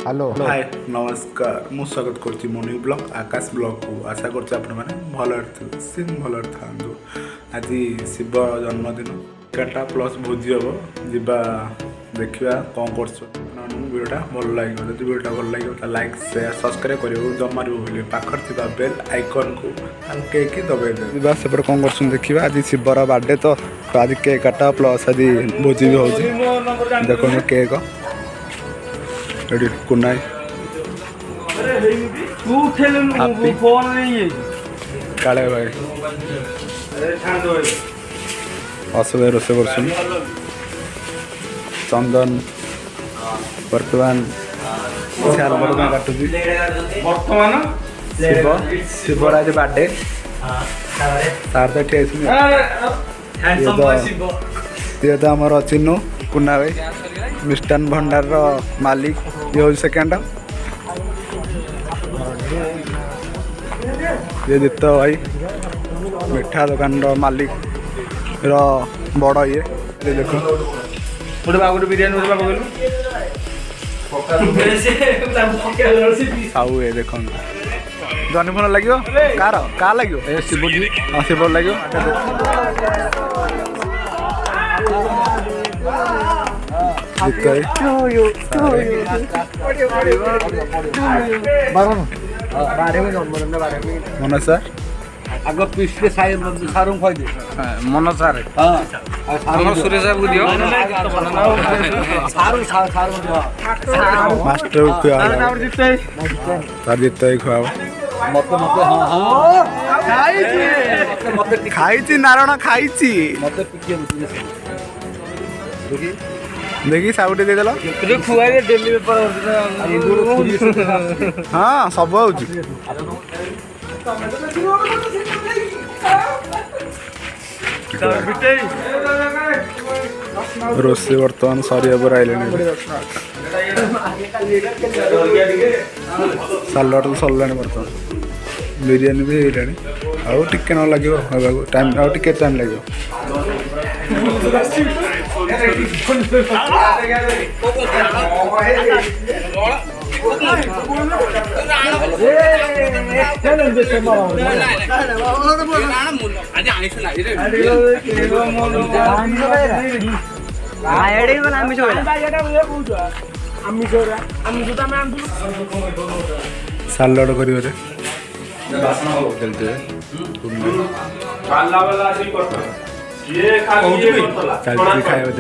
hello hi नमस्कार मु स्वागत करछि मोनी ब्लॉग आकाश ब्लॉग को आशा करछि आपण माने भल था आज शिव जन्मदिन काटा प्लस भोजी हम जीवा देखा कौन कर वीडियोटा भल लगे जब वीडियोटा भल लगे लाइक शेयर सब्सक्राइब करियो जमा भी पाखर थिबा बेल आइकन को हल्के की दबाई दे सेपटे कौन कर देखा आज शिवर बर्थडे तो आज केक काटा प्लस आज भोजी भी हो देखो केक रेडी कुनाई काले भाई असुविधा रोसे कर चंदन बर्तमान काटुची शिव शिवर आज बर्थडे तार तो तो आमर चिन्नू कुना भाई मिष्टान भंडार मालिक ये हूँ सेकेंड ये दित्य भाई मिठा दुकान मालिक बड़ ये देखो बिरयानी आउ ये देख जनी फल लगे कार का लगे शिव लगे मन सर आग पिछले सारू खोदे मन सार सुरेश साहब को दियो मास्टर जीत खुआ खाई नारायण खाई देखी साउटे देदेल हाँ सब हो रोसे बर्तमान सरिया पर आइले सालड तो सरला बर्तमान बिरयानी भी आउ टिके न लगे टाइम आउ टिके टाइम लगे सालड कर खाଇବା